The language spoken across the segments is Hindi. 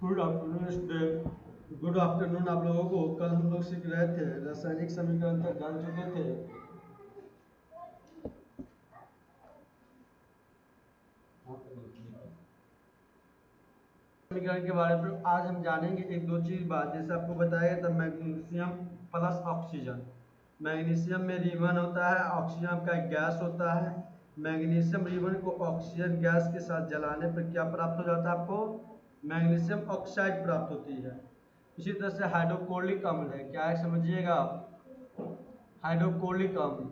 Good afternoon student. Good afternoon आप लोगों को। कल हम लोग सीख रहे थे रासायनिक समीकरण तक जान चुके थे। समीकरण के बारे में आज हम जानेंगे एक दो चीज बात। जैसे आपको बताया था मैग्नीशियम प्लस ऑक्सीजन। मैग्नीशियम में रिबन होता है, ऑक्सीजन का गैस होता है। मैग्नीशियम रिबन को ऑक्सीजन गैस के साथ जलाने पर क्या प्राप्त हो जाता है? आपको मैग्नीशियम ऑक्साइड प्राप्त होती है। इसी तरह से हाइड्रोक्लोरिक अम्ल है, क्या है समझिएगा आप। हाइड्रोक्लोरिक अम्ल,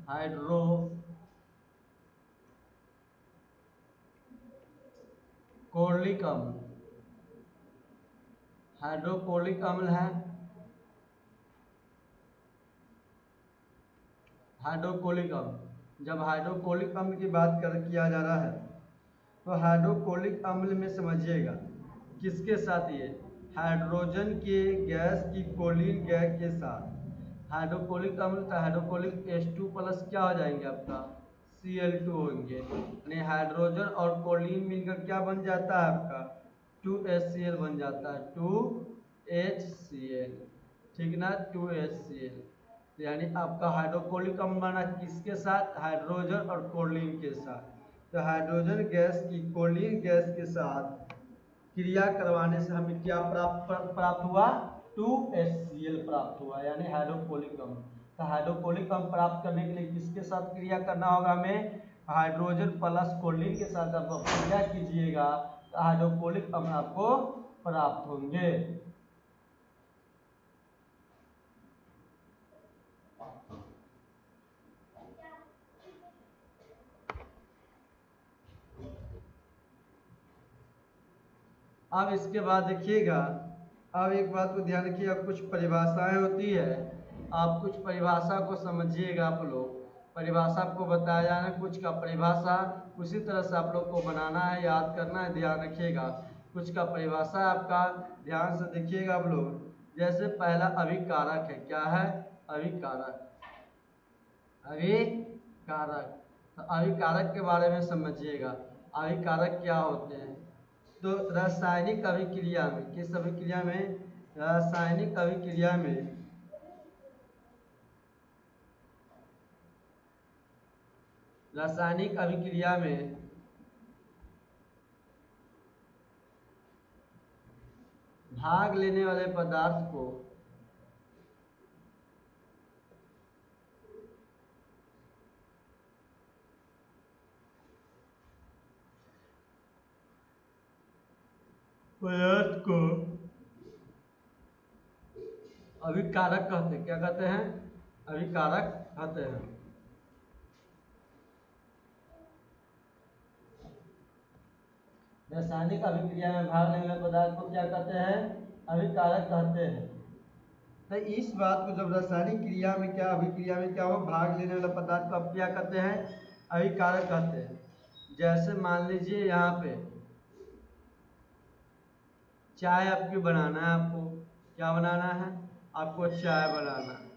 हाइड्रोक्लोरिक अम्ल, हाइड्रोक्लोरिक अम्ल है। हाइड्रोक्लोरिक अम्ल, जब हाइड्रोक्लोरिक अम्ल की बात किया जा रहा है तो हाइड्रोक्लोरिक अम्ल में समझिएगा किसके साथ? ये हाइड्रोजन के गैस की कोलिन गैस के साथ हाइड्रोक्लोरिक अम्ल का हाइड्रोक्लोरिक H2 प्लस क्या हो जाएंगे? आपका Cl2 होंगे। यानी हाइड्रोजन और कोलिन मिलकर क्या बन जाता है? आपका 2HCl बन जाता है, 2HCl। ठीक ना, 2HCl। यानी आपका हाइड्रोक्लोरिक अम्ल बना किसके साथ? हाइड्रोजन और कोलिन के साथ। तो हाइड्रोजन गैस की कोलिन गैस के साथ क्रिया करवाने से हमें क्या प्राप्त हुआ? 2HCl प्राप्त हुआ, यानी हाइड्रोक्लोरिक अम्ल। तो हाइड्रोक्लोरिक अम्ल प्राप्त करने के लिए किसके साथ क्रिया करना होगा हमें? हाइड्रोजन प्लस कोलिन के साथ जब आप क्रिया कीजिएगा तो हाइड्रोक्लोरिक अम्ल आपको प्राप्त होंगे। अब इसके बाद देखिएगा, अब एक बात को ध्यान रखिएगा, कुछ परिभाषाएं होती है। आप कुछ परिभाषा को समझिएगा। आप लोग परिभाषा आपको बताया जाना कुछ का परिभाषा उसी तरह से आप लोग को बनाना है, याद करना है, ध्यान रखिएगा। कुछ का परिभाषा आपका ध्यान से देखिएगा आप लोग। जैसे पहला अभिकारक है, क्या है? अभिकारक। अभिकारक, तो अभिकारक के बारे में समझिएगा। अभिकारक क्या होते हैं? तो रासायनिक अभिक्रिया में, किस अभिक्रिया में? रासायनिक अभिक्रिया में रासायनिक अभिक्रिया में भाग लेने वाले पदार्थ को अभिकारक कहते हैं। क्या कहते हैं? अभिकारक कहते हैं। रासायनिक अभिक्रिया में भाग लेने वाले पदार्थ को क्या कहते हैं? अभिकारक कहते हैं। तो इस बात को जब रासायनिक क्रिया में क्या अभिक्रिया में क्या हो भाग लेने वाला पदार्थ को आप क्या कहते हैं? अभिकारक कहते हैं। जैसे मान लीजिए यहाँ पे चाय आपकी बनाना है, आपको क्या बनाना है? आपको चाय बनाना है।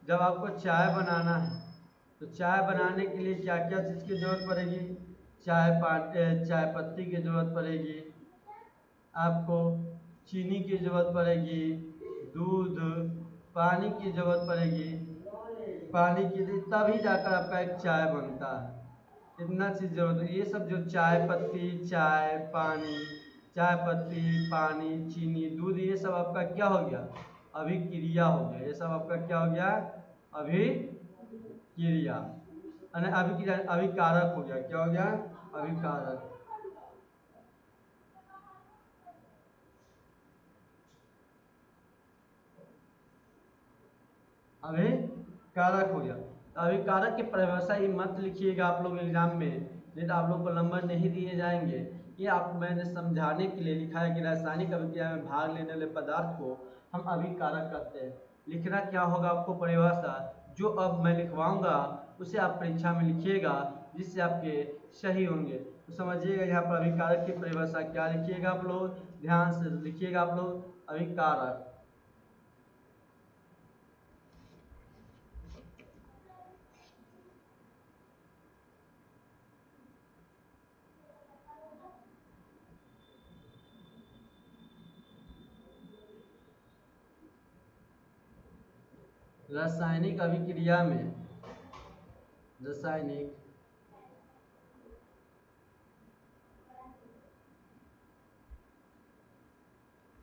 जब आपको चाय बनाना है तो चाय बनाने के लिए क्या क्या चीज़ की जरूरत पड़ेगी? चाय पत्ती की जरूरत पड़ेगी, आपको चीनी की जरूरत पड़ेगी, दूध, पानी की जरूरत पड़ेगी। पानी की तभी जाकर आपका एक चाय बनता है। इतना चीज़ जरूरत है। ये सब जो चाय पत्ती, चाय, पानी, चाय पत्ती, पानी, चीनी, दूध, ये सब आपका क्या हो गया? अभिक्रिया हो गया। ये सब आपका क्या हो गया? अभिक्रिया। अभिक्रिया अभिकारक हो गया। क्या हो गया? अभिकारक। अभिकारक हो गया। तो अभिकारक की परिभाषा ये मत लिखिएगा आप लोग एग्जाम में, नहीं तो आप लोग को नंबर नहीं दिए जाएंगे। ये आप मैंने समझाने के लिए लिखा है कि रासायनिक अभिक्रिया में भाग लेने वाले पदार्थ को हम अभिकारक कहते हैं। लिखना क्या होगा आपको? परिभाषा जो अब मैं लिखवाऊंगा उसे आप परीक्षा में लिखिएगा, जिससे आपके सही होंगे। तो समझिएगा यहाँ पर अभिकारक की परिभाषा क्या लिखिएगा आप लोग, ध्यान से लिखिएगा आप लोग। अभिकारक, रासायनिक अभिक्रिया में रासायनिक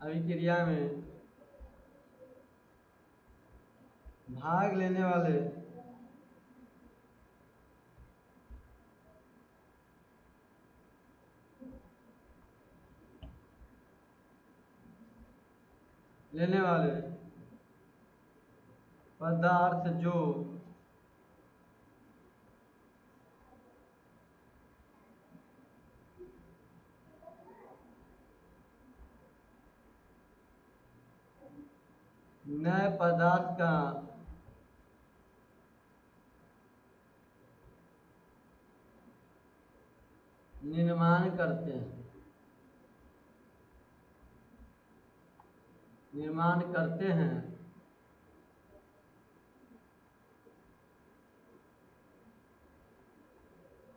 अभिक्रिया में भाग लेने वाले पदार्थ जो नए पदार्थ का निर्माण करते हैं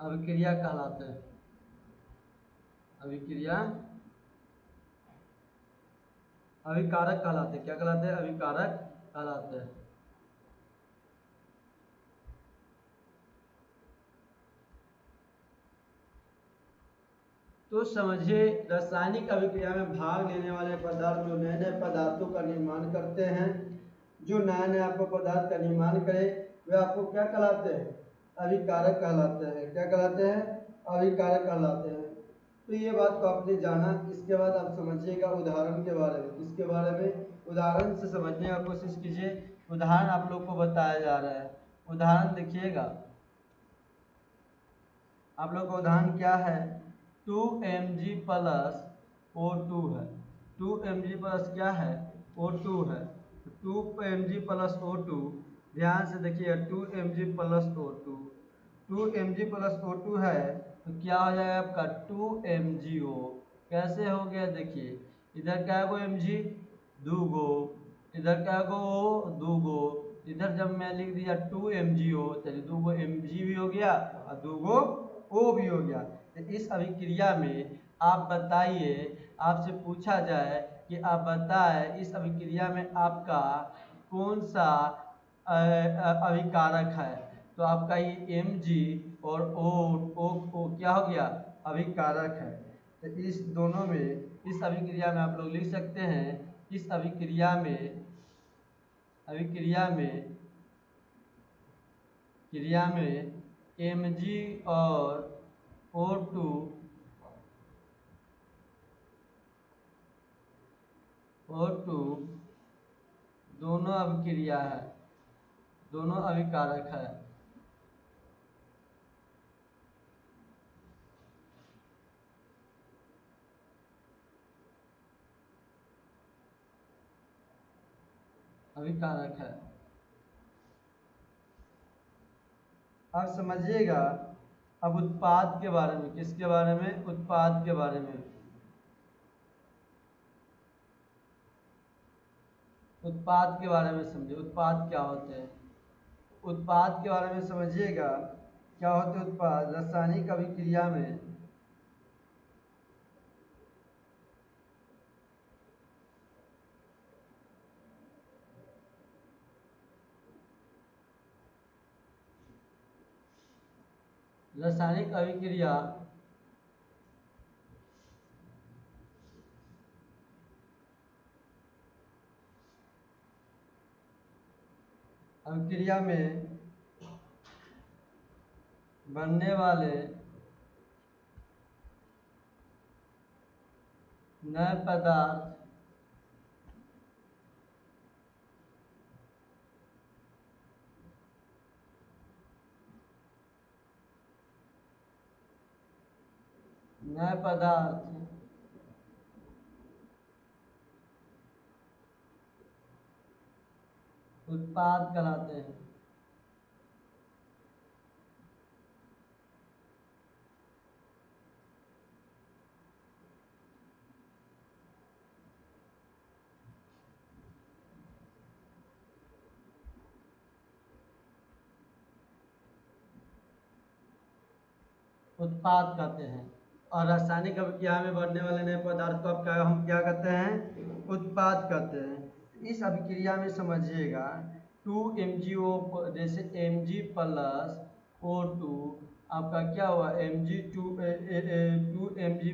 अभिक्रिया कहलाते हैं। अभिकारक कहलाते हैं। क्या कहलाते हैं? अभिकारक कहलाते हैं। तो समझिए, रासायनिक अभिक्रिया में भाग लेने वाले पदार्थ जो नए नए पदार्थों का निर्माण करते हैं, जो नए नए आपको पदार्थ का निर्माण करे, वे आपको क्या कहलाते हैं? अभिकारक कहलाते हैं। क्या कहलाते हैं? अभिकारक कहलाते हैं। तो ये बात को आपने जाना। इसके बाद आप समझिएगा उदाहरण के बारे में। इसके बारे में उदाहरण से समझने का कोशिश कीजिए। उदाहरण आप लोग को बताया जा रहा है। उदाहरण देखिएगा, आप लोग का उदाहरण क्या है? 2mg प्लस O2 है। 2mg प्लस क्या है? O2 है। 2mg प्लस O2, ध्यान से देखिए, 2mg plus O2, 2mg plus O2 है तो क्या हो जाएगा आपका? 2mgO। कैसे हो गया? देखिए, इधर क्या गो mg? 2 गो, इधर क्या गो? 2 गो। इधर जब मैं लिख दिया 2mgO, तो 2 गो mg भी हो गया और 2 गो O भी हो गया। तो इस अभिक्रिया में आप बताइए, आपसे पूछा जाए कि आप बताएं इस अभिक्रिया में आपका कौन सा अभिकारक है, तो आपका ये Mg और O क्या हो गया? अभिकारक है। तो इस दोनों में, इस अभिक्रिया में आप लोग लिख सकते हैं, इस अभिक्रिया में Mg और O2 दोनों अभिक्रिया है, दोनों अभिकारक है। अभिकारक है। अब समझिएगा अब उत्पाद के बारे में। किसके बारे में? उत्पाद के बारे में। उत्पाद के बारे में समझिए, उत्पाद क्या होते हैं। उत्पाद के बारे में समझिएगा, क्या होते हैं उत्पाद? रासायनिक अभिक्रिया में रासायनिक अभिक्रिया में बनने वाले नए पदार्थ उत्पाद कहलाते हैं। उत्पाद कहते हैं। और रासायनिक अभिक्रिया में बनने वाले नए पदार्थ को हम क्या कहते हैं? उत्पाद कहते हैं। इस अभिक्रिया में समझिएगा, 2 mgO, जैसे Mg प्लस O2 आपका क्या हुआ Mg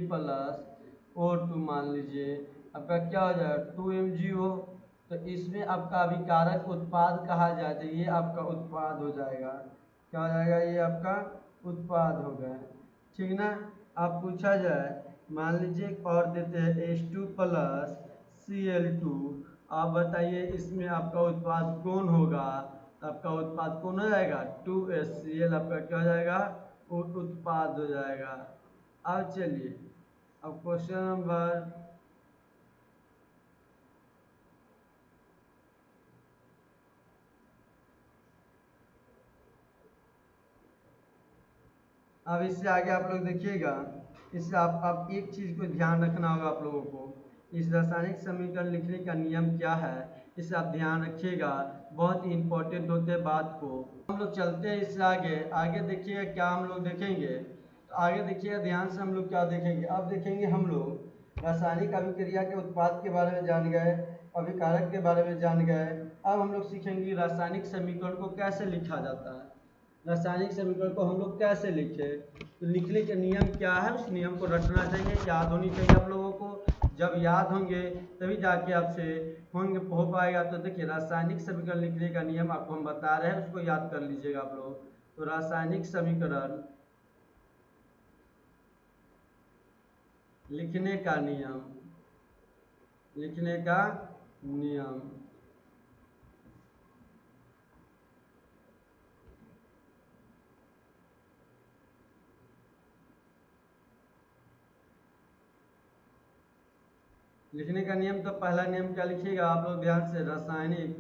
प्लस O2 मान लीजिए आपका क्या हो जाएगा 2 mgO। तो इसमें आपका अभिकारक उत्पाद कहा जाए तो ये आपका उत्पाद हो जाएगा, क्या हो जाएगा, ये आपका उत्पाद हो गया, ठीक ना। आप पूछा जाए मान लीजिए और देते हैं H2 प्लस Cl2, आप बताइए इसमें आपका उत्पाद कौन होगा, तो आपका उत्पाद कौन हो जाएगा 2HCl, आपका क्या हो जाएगा उत्पाद हो जाएगा। अब चलिए अब क्वेश्चन नंबर अब इससे आगे आप लोग देखिएगा, इससे आप एक चीज़ को ध्यान रखना होगा आप लोगों को, इस रासायनिक समीकरण लिखने का नियम क्या है इसे आप ध्यान रखिएगा, बहुत ही इंपॉर्टेंट होते हैं बात को। हम लोग चलते हैं इससे आगे, आगे देखिएगा क्या हम लोग देखेंगे, तो आगे देखिएगा ध्यान से हम लोग क्या देखेंगे। अब देखेंगे हम लोग रासायनिक अभिक्रिया के उत्पाद के बारे में जान गए, अभिकारक के बारे में जान गए। अब हम लोग सीखेंगे रासायनिक समीकरण को कैसे लिखा जाता है, रासायनिक समीकरण को हम लोग कैसे लिखें, तो लिखने के नियम क्या है उस नियम को रटना चाहिए, याद होनी चाहिए आप लोगों को। जब याद होंगे तभी जाके आपसे होंगे हो पाएगा। तो देखिए रासायनिक समीकरण लिखने का नियम आपको हम बता रहे हैं, उसको याद कर लीजिएगा आप लोग। तो रासायनिक समीकरण लिखने का नियम, लिखने का नियम, लिखने का नियम, तो पहला नियम क्या लिखिएगा आप लोग ध्यान से, रासायनिक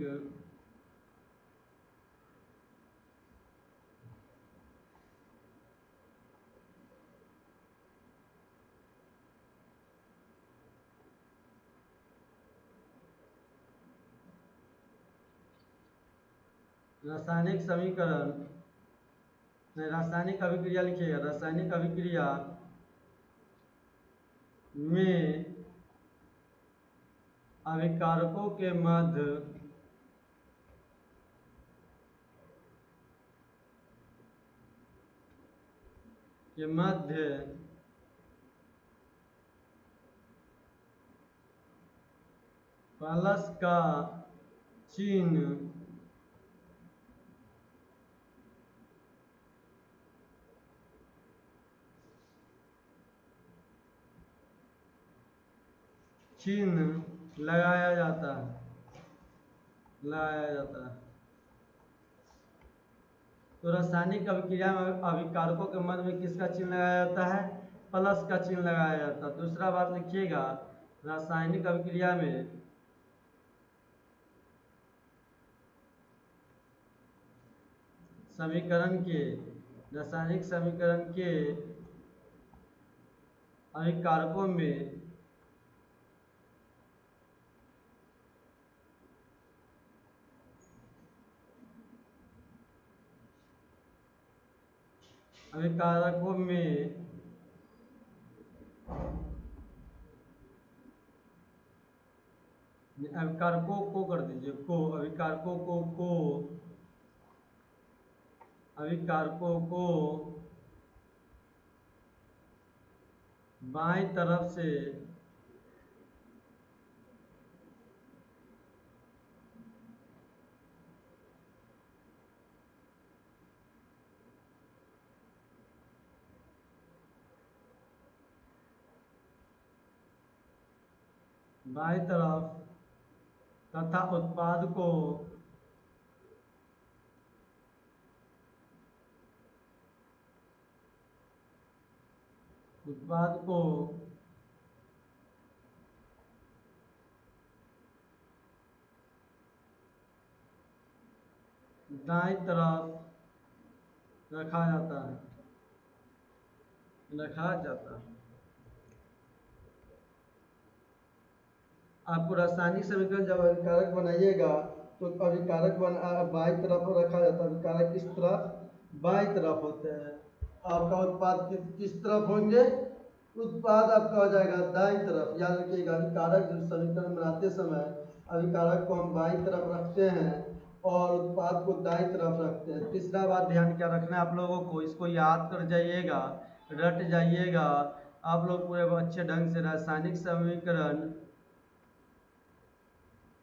रासायनिक समीकरण नहीं, रासायनिक अभिक्रिया लिखिएगा, रासायनिक अभिक्रिया में अभिकारकों के मध्य प्लस का चिन्ह लगाया जाता है, तो रासायनिक अभिक्रिया में अभिकारकों के मध्य में किसका चिन्ह लगाया जाता है, प्लस का चिन्ह लगाया जाता है। दूसरा बात लिखिएगा, रासायनिक अभिक्रिया में रासायनिक समीकरण के अभिकारकों में अभिकारकों को कर दीजिए, अभिकारकों को बाईं तरफ से बाईं तरफ तथा उत्पाद को दाईं तरफ रखा जाता है। आपको रासायनिक समीकरण जब अभिकारक बनाइएगा तो अभिकारक बाईं तरफ रखा जाता है, अभिकारक किस तरफ, बाईं तरफ होते हैं। आपका उत्पाद किस तरफ होंगे, उत्पाद आपका हो जाएगा दाईं तरफ। याद रखिएगा अभिकारक जब समीकरण बनाते समय अभिकारक को हम बाईं तरफ रखते हैं और उत्पाद को दाईं तरफ रखते हैं। तीसरा बात ध्यान क्या रखना है आप लोगों को, इसको याद कर जाइएगा, रट जाइएगा आप लोग पूरे अच्छे ढंग से।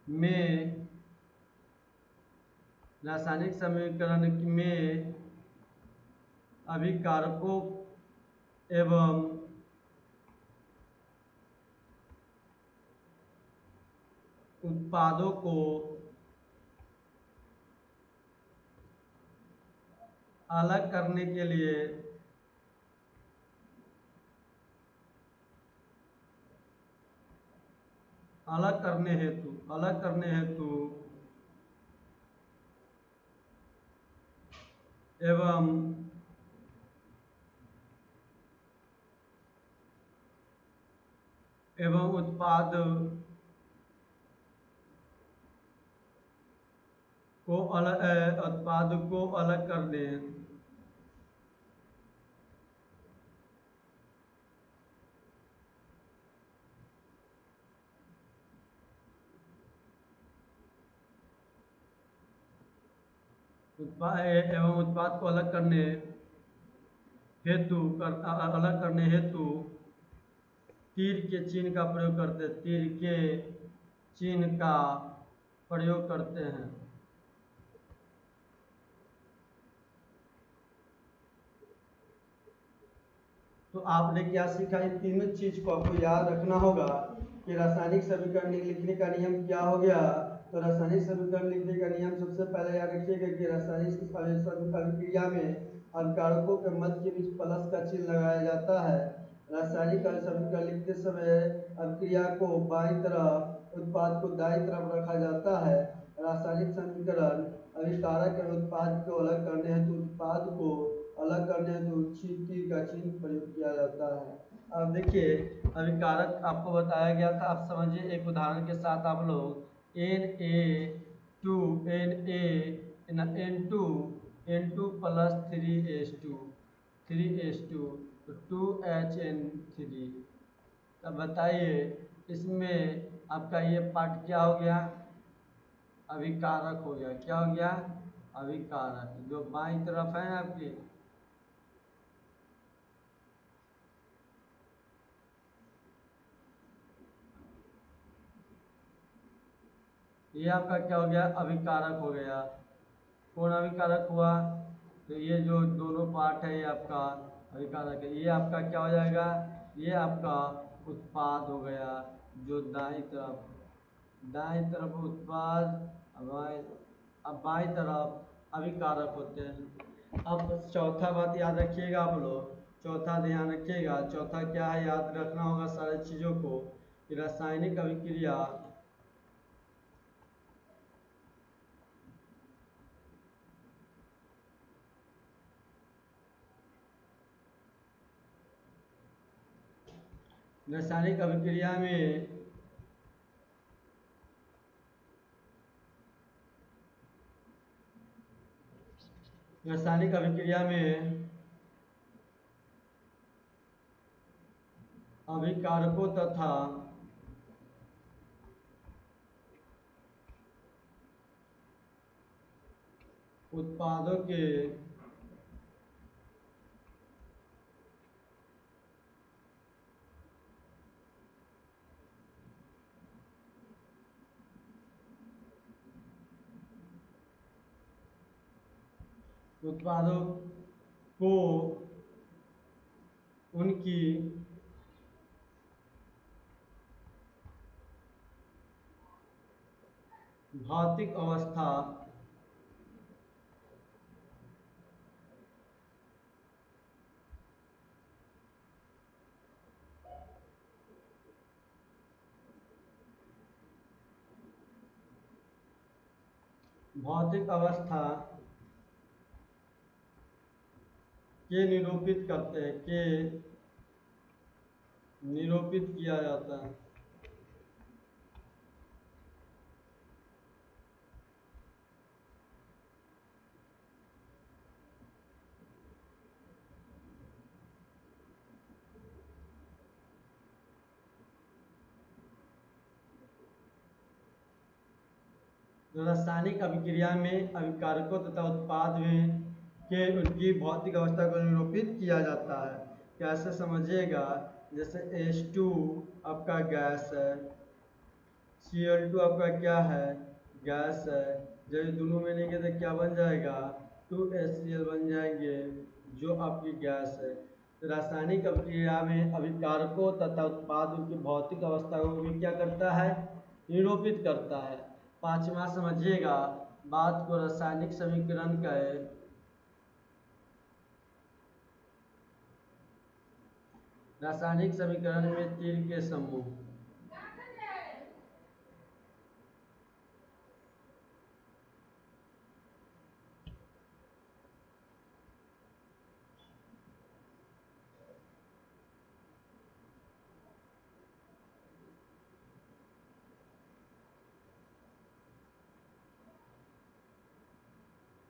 में रासायनिक समीकरण में अभिकारकों एवं उत्पादों को अलग करने के लिए अलग करने हेतु एवं उत्पाद को अलग करने उत्पाद को अलग करने हेतु तीर के चिन्ह का प्रयोग करते हैं। तीर के चिन्ह का प्रयोग करते हैं। तो आपने क्या सीखा, इन तीनों चीज को आपको याद रखना होगा कि रासायनिक समीकरण लिखने का नियम क्या हो गया। तो रासायनिक समीकरण लिखने का नियम सबसे पहले याद रखिएगा कि रासायनिक अभिक्रिया में अभिकारकों के मध्य के बीच प्लस का चिन्ह लगाया जाता है। रासायनिक समीकरण लिखते समय अभिक्रिया को बाईं तरफ, उत्पाद को दाईं तरफ रखा जाता है। रासायनिक समीकरण अभिकारक एवं उत्पाद को अलग करने हेतु उत्पाद को अलग करने हेतु तीर का चिन्ह प्रयोग किया जाता है। अब देखिए, अभिकारक आपको बताया गया था, आप समझिए एक उदाहरण के साथ। आप लोग Na2 प्लस 3H2 तो 2HN3। तब बताइए इसमें आपका ये पार्ट क्या हो गया, अभिकारक हो गया। क्या हो गया, अभिकारक, जो बाईं तरफ है आपकी। ये आपका क्या हो गया, अभिकारक हो गया। कौन अभिकारक हुआ, तो ये जो दोनों पार्ट है ये आपका अभिकारक है। ये आपका क्या हो जाएगा, ये आपका उत्पाद हो गया, जो दाईं तरफ उत्पाद, अब बाईं तरफ अभिकारक होते हैं। अब चौथा बात याद रखिएगा आप लोग, चौथा ध्यान रखिएगा। चौथा क्या है, याद रखना होगा सारी चीज़ों को कि रासायनिक अभिक्रिया रासायनिक अभिक्रिया में अभिकारकों तथा उत्पादों के उत्पादों को उनकी भौतिक अवस्था के निरूपित करते हैं, के निरूपित किया जाता है। तो रासायनिक अभिक्रिया में अभिकारकों तथा उत्पाद में के उनकी भौतिक अवस्था को निरूपित किया जाता है। कैसे समझिएगा, जैसे H2 आपका गैस है, Cl2 आपका क्या है, गैस है। जब ये दोनों मिलेंगे तो क्या बन जाएगा, 2HCl बन जाएंगे, जो आपकी गैस है। तो रासायनिक अभिक्रिया में अभिकारकों तथा उत्पादों की भौतिक अवस्था को भी क्या करता है, निरूपित करता है। पांचवा समझिएगा बात को, रासायनिक समीकरण का है। रासायनिक समीकरण में तीन के समूह,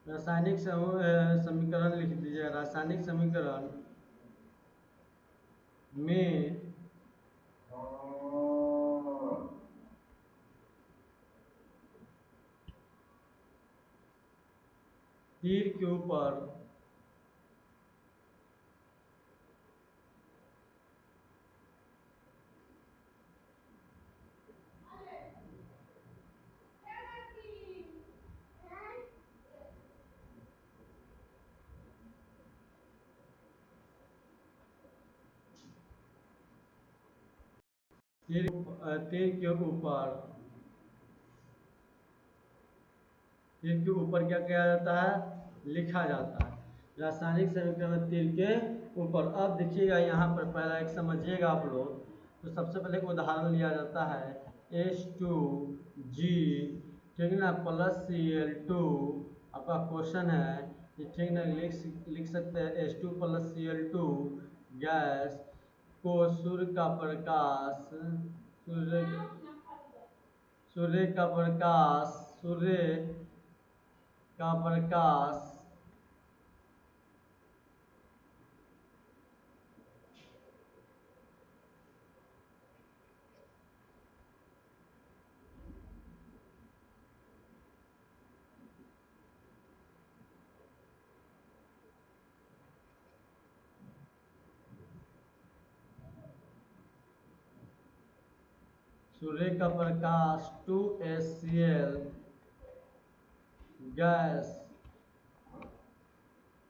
रासायनिक समीकरण लिख दीजिए। रासायनिक समीकरण में तीर के ऊपर तीर के ऊपर तीर के ऊपर क्या किया जाता है, लिखा जाता है। रासायनिक समीकरण तीर के ऊपर। अब देखिएगा यहाँ पर पहला एक समझिएगा आप लोग। तो सबसे पहले एक उदाहरण लिया जाता है, H2G, ठीक ना, प्लस Cl2 आपका क्वेश्चन है, ठीक ना, लिख सकते हैं H2 प्लस Cl2 गैस को सूर्य का प्रकाश सूर्य सूर्य का प्रकाश सूर्य का प्रकाश सूर्य का प्रकाश 2HCl गैस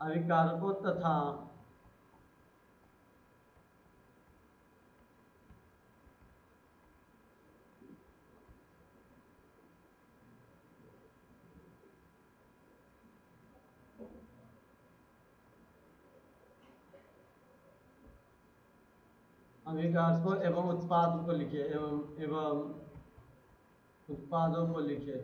अभिकारकों तथा अभिकारकों एवं उत्पाद को लिखे, एवं उत्पादों को लिखे।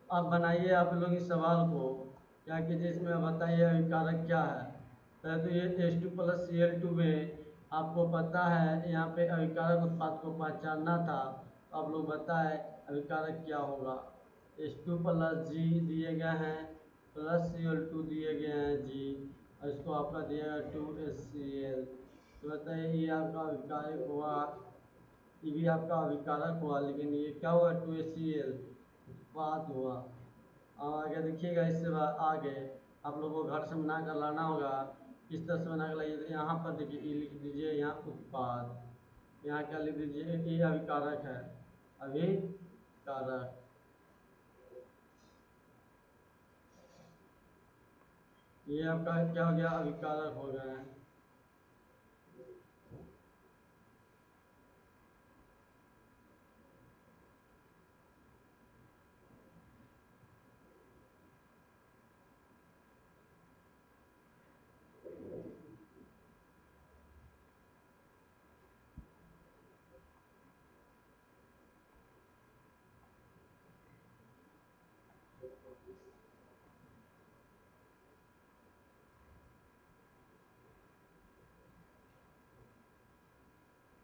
अब बनाइए आप लोग इस सवाल को, क्या कीजिए इसमें बताइए अभिकारक क्या है। पहले तो ये H2 प्लस Cl2 में आपको पता है यहाँ पे अभिकारक उत्पाद को पहचानना था। तो आप लोग बताए अभिकारक क्या होगा। H2 प्लस G दिए गए हैं, प्लस Cl2 दिए गए हैं G, और इसको आपका दिया गया 2HCl। तो बताइए ये आपका अभिकारक हुआ, ये भी आपका अभिकारक हुआ, लेकिन ये क्या हुआ, 2HCl उत्पाद हुआ। अब आगे देखिएगा, इससे आगे आप लोगों को घर से बना कर लाना होगा। किस तरह से बना कर लाइए, तो यहाँ पर देखिए ई लिख दीजिए, यहाँ उत्पाद, यहाँ क्या लिख दीजिए, ये अभिकारक है, अभिकारक। ये आपका क्या हो गया, अभिकारक हो गया है।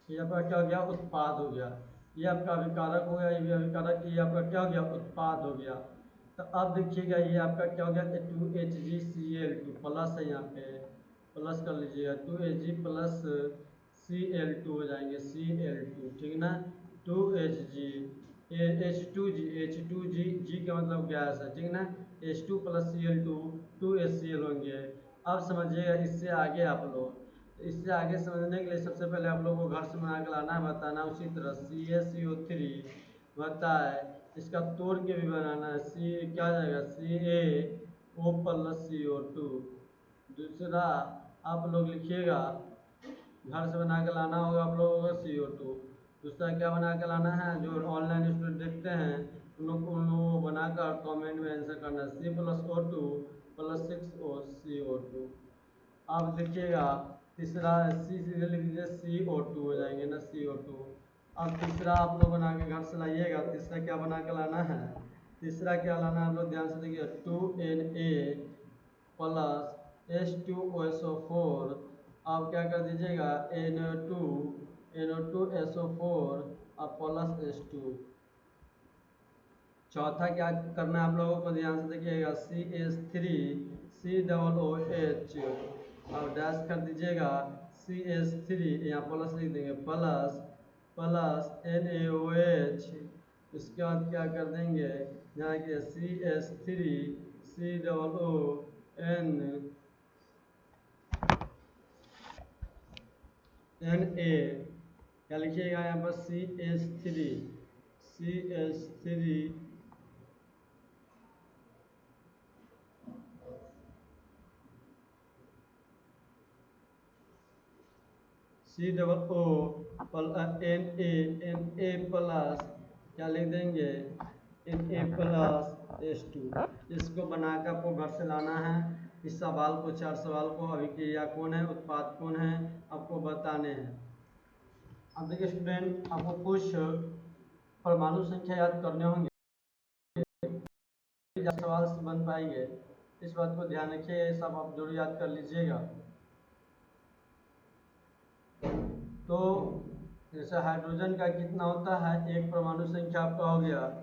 ये आपका क्या हो गया, उत्पाद हो गया। ये आपका अभिकारक हो गया, ये भी अभिकारक, ये आपका क्या हो गया, उत्पाद हो गया। तो अब देखिएगा ये आपका क्या हो गया, 2HgCl2 प्लस है यहाँ पे, प्लस कर लीजिएगा 2Hg प्लस Cl2 हो जाएंगे Cl2, ठीक ना। 2Hg H2G H2G G का मतलब गैस है, ठीक ना। H2 प्लस Cl2 2HCl होंगे। अब समझिएगा इससे आगे आप लोग, इससे आगे समझने के लिए सबसे पहले आप लोग को घर से बना के लाना है, बताना उसी तरह CaCO3 होता है, इसका तोड़ के भी बनाना है। C क्या आ जाएगा CaO प्लस CO2। दूसरा आप लोग लिखिएगा, घर से बना के लाना होगा आप लोगों को CO2। दूसरा क्या बना के लाना है, जो ऑनलाइन स्टूडेंट देखते हैं उन लोग को बनाकर कमेंट में आंसर करना है C plus O2 plus 6CO2। अब देखिएगा तीसरा सी सीधे लिख लीजिए CO2 हो जाएंगे ना CO2। अब तीसरा आप लोग बना के घर से लाइएगा, तीसरा क्या बना के लाना है, तीसरा क्या लाना है आप लोग ध्यान से देखिए 2Na प्लस H2SO4। अब क्या कर दीजिएगा NO2SO4 और प्लस H2। चौथा क्या करना है आप लोगों को ध्यान से देखिएगा CH3 COOH और डैश कर दीजिएगा CH3, यहाँ प्लस लिख देंगे प्लस प्लस NaOH। उसके बाद क्या कर देंगे यहाँ के CH3 COONNA, क्या लिखिएगा यहाँ पर CH3 Na प्लस क्या लिख देंगे Na प्लस H2। इसको बनाकर आपको घर से लाना है। इस सवाल को, 4 सवाल को अभिक्रिया कौन है, उत्पाद कौन है, आपको बताने हैं। अब देखिए स्टूडेंट, आपको कुछ परमाणु संख्या याद करने होंगे, सवाल से बन पाएंगे, इस बात को ध्यान रखिए, सब आप जरूर याद कर लीजिएगा। तो जैसे हाइड्रोजन का कितना होता है, एक परमाणु संख्या आपका हो गया।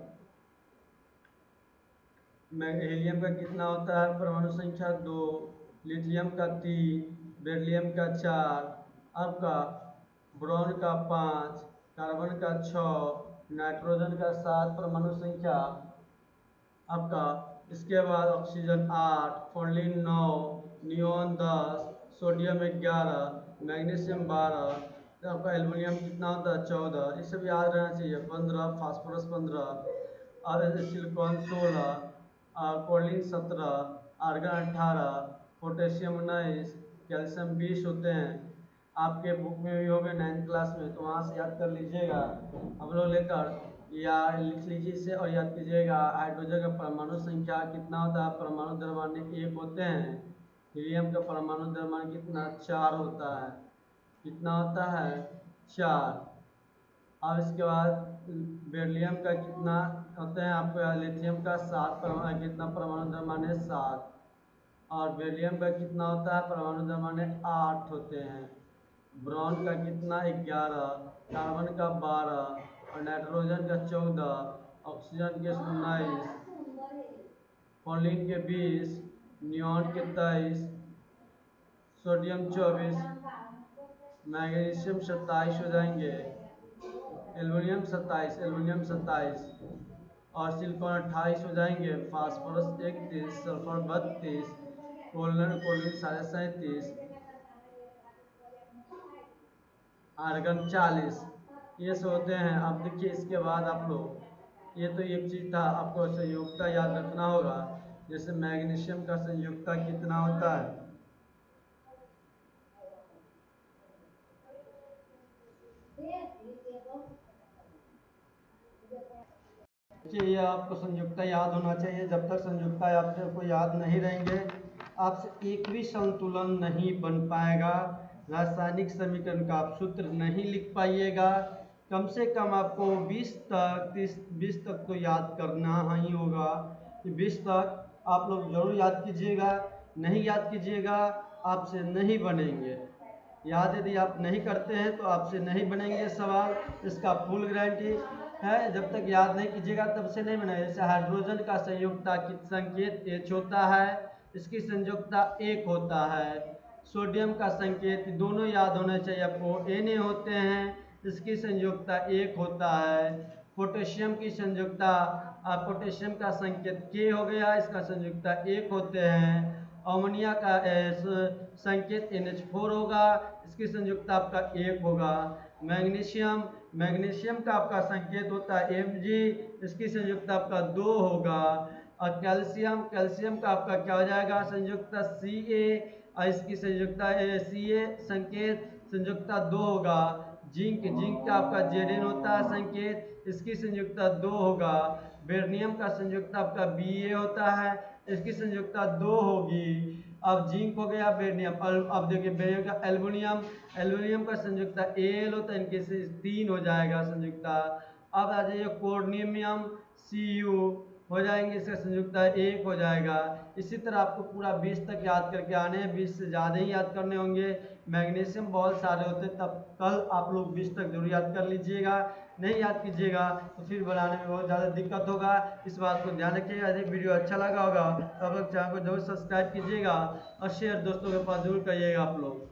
हीलियम का कितना होता है परमाणु संख्या 2, लिथियम का 3, बेरिलियम का 4, आपका बोरॉन का 5, कार्बन का 6, नाइट्रोजन का 7 परमाणु संख्या आपका। इसके बाद oxygen 8, fluorine 9, neon 10, sodium 11, magnesium 12, तो आपका एल्युमिनियम कितना होता है 14, ये सब याद रहना चाहिए। 15, फास्फोरस 15, और सिलिकॉन 16, और क्लोरीन 17, आर्गन 18, पोटेशियम 19, कैल्शियम 20 होते हैं। आपके बुक में भी होंगे 9th क्लास में, तो वहाँ से याद कर लीजिएगा। हम लोग लेकर या लिख लीजिए इसे और याद कीजिएगा। हाइड्रोजन का परमाणु संख्या कितना होता है, परमाणु द्रव्यमान 1 होते हैं। हीलियम का परमाणु द्रव्यमान कितना 4 होता है, कितना होता है 4। अब इसके बाद बेरिलियम का कितना होते हैं आपको, लिथियम का 7 परमाणु, कितना परमाणु द्रव्यमान है 7, और बेरिलियम का कितना होता है परमाणु द्रव्यमान 8 होते हैं। ब्रोन का कितना 11, कार्बन का 12, और नाइट्रोजन का 14, ऑक्सीजन के 19, फ्लोरीन के 20, नियॉन के 23, सोडियम 24, मैग्नीशियम 27 हो जाएंगे, एल्युमिनियम 27, और सिलिकॉन 28 हो जाएंगे, फास्फोरस 31, सल्फर 32, कोलिन 37.5, आर्गन 40, ये सब होते हैं। अब देखिए इसके बाद आप लोग, ये तो एक चीज़ था, आपको संयुक्ता याद रखना होगा। जैसे मैग्नीशियम का संयुक्ता कितना होता है, देखिए ये आपको संयुक्ता याद होना चाहिए। जब तक संयुक्ता आपको याद नहीं रहेंगे, आपसे एक भी संतुलन नहीं बन पाएगा, रासायनिक समीकरण का आप सूत्र नहीं लिख पाइएगा। कम से कम आपको 20 तक तो याद करना ही होगा। 20 तक आप लोग जरूर याद कीजिएगा, नहीं याद कीजिएगा आपसे नहीं बनेंगे। याद यदि आप नहीं करते हैं तो आपसे नहीं बनेंगे सवाल, इसका फुल गारंटी है। जब तक याद नहीं कीजिएगा तब से नहीं बनेगा। जैसे हाइड्रोजन का संयुक्ता संकेत H होता है, इसकी संयुक्ता 1 होता है। सोडियम का संकेत दोनों याद होना चाहिए आपको, Na होते हैं, इसकी संयुक्ता 1 होता है। पोटेशियम की संयुक्ता, पोटेशियम का संकेत K हो गया, इसका संयुक्ता 1 होते हैं। अमोनिया का संकेत NH4 होगा, इसकी संयुक्ता आपका 1 होगा। मैग्नीशियम, मैग्नीशियम का आपका संकेत होता है Mg, इसकी संयुक्ता आपका 2 होगा। और कैल्शियम, कैल्शियम का आपका क्या हो जाएगा संयुक्ता Ca, और इसकी संयुक्ता Ca संकेत संयुक्ता 2 होगा। जिंक, जिंक का आपका Zn होता है संकेत, इसकी संयुक्ता 2 होगा। बेरिलियम का संयुक्ता आपका Ba होता है, इसकी संयुक्ता 2 होगी। अब जिंक हो गया, बेरिलियम। अब देखिए बेरिलियम का एल्युमिनियम, एल्युमिनियम का संयुक्ता Al होता है, इनके से 3 हो जाएगा संयुक्ता। अब आ जाइए कोर्नियम, Cu हो जाएंगे, इसका संयुक्ता 1 हो जाएगा। इसी तरह आपको पूरा 20 तक याद करके आने हैं, 20 से ज़्यादा ही याद करने होंगे। मैग्नीशियम बहुत सारे होते हैं, तब कल आप लोग 20 तक जरूर याद कर लीजिएगा। नहीं याद कीजिएगा तो फिर बनाने में बहुत ज़्यादा दिक्कत होगा, इस बात को ध्यान रखिएगा। यदि वीडियो अच्छा लगा होगा तो आप लोग चैनल को जरूर सब्सक्राइब कीजिएगा और शेयर दोस्तों के पास जरूर करिएगा आप लोग।